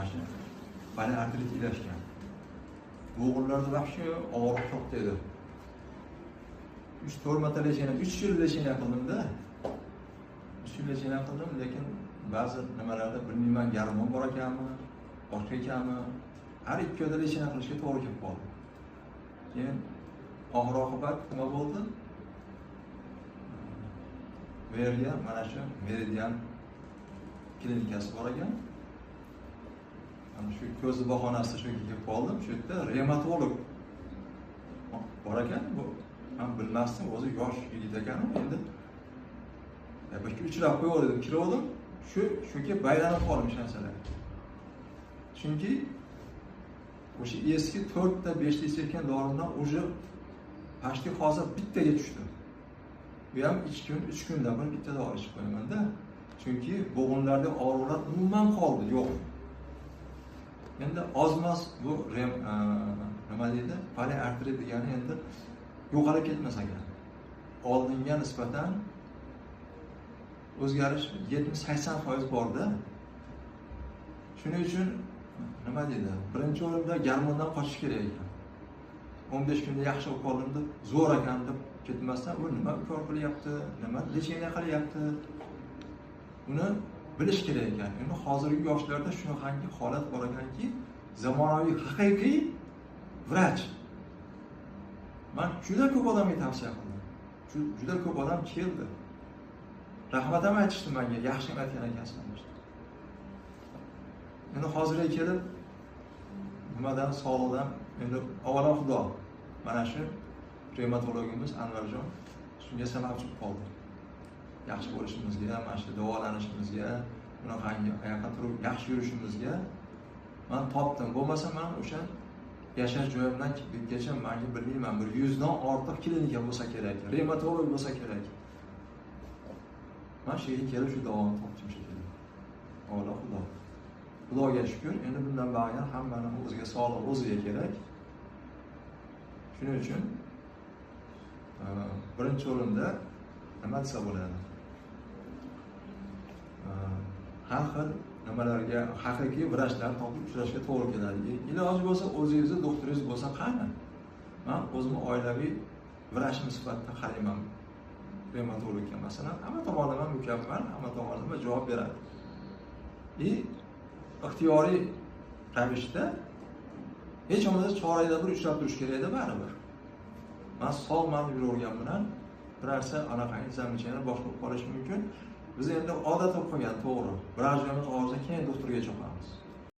mana shu poliartrit ilashgan. Bo'g'inlarda vahshiy og'riq yo'q dedi. 3-4 marta lechena, 3 yil lechena qildimda. 3 yil lechena qildim, lekin ba'zi nimalarda bilmayman, garmon bor ekanmi, boshqa ekanmi, har ikkovda lechena qilishga to'g'ri kelib qoldi. Keyin oxir-oqibat nima bo'ldi? Bu yerga mana shu Meridian klinikasi bor ekan. Ana shu ko'zi bahonasida shu kelib qoldim. Shu yerda revmatolog bor ekan. Bu men bilmasdim, o'zi yosh yigit ekan endi. Bir uchrab qo'ydim, kirdim. Shunga baylanib qoldim ishonsalar. Chunki o'sha eski 4 ta 5 ta chekkan dorimdan уже почти hozir bittaga tushdim. Bu ham 2 kun, 3 kunda bir bitta dori ichib qo'yaman-da. Chunki bo'g'inlarda og'riqlar umuman qoldi, yo'q. Endi ozmas bu nima deydi? Poliartrit degani endi yo'qolib ketmas ekan. Oldinga nisbatan o'zgarish 70-80% borda. Shuning uchun nima deydi? Birinchi o'rinda garmondan qochish kerak ekan. 15 kunda yaxshi bo'lib qoldim deb, zo'r ekan deb ketmasdan, u nima kor qilyapti, nima lecheniya qilyapti, uni bilish kerak ekan. Endi hozirgi yoshlarda shunaqangi holat bor ekanki, zamonaviy haqiqiy vrach. Men juda ko'p odamga tavsiya qildim. Juda ko'p odam keldi. Rahmat ham aytishdi menga, yaxshi aytgan ekansan deb. Endi hozirga kelib nimadan sog'liqdan endi avvalo Xudo mana shu revmatologimiz Anvarjon shunga sababchi qoldi. Yaxshi bo'lishimizga, mana shu davolanishimizga, bunaqangi oyoqqa turib yaxshi yurishimizga men topdim. Bo'lmasa men o'sha yashash joyimdan ketgacha menga bilmayman, bir 100 dan ortiq klinika bo'lsa kerak, revmatolog bo'lsa kerak. Men shu yerga kelib shu davomni topdim shekilli. Avvalo Xudo. Xudoga shukr, endi bundan ba'yan hammaning o'ziga sog'liq o'ziga kerak. Shuning uchun birinchi o'rinda nima desa bo'ladi? Har xil nimalarga haqiqiy vrachlar topib uchrashga to'g'ri keladi. Iloji bo'lsa o'zingizni doktoringiz bo'lsa qani? Men o'zim oilaviy vrachim sifatida qarayman. Revmatologga masalan, hamma tomonlama mukammal, hamma tomonlama javob beradi. İxtiyoriy ravishda hech bo'lmasa chorada bir uchrab turish kerak edi baribir. Men sog'man deb yuravergan bilan birarsa anaqangi zamchani boshqa qolish mumkin. Biz endi odat bo'lib qolgan, to'g'ri. Vrach joyimiz og'irsa keyin doktorga cho'qamiz.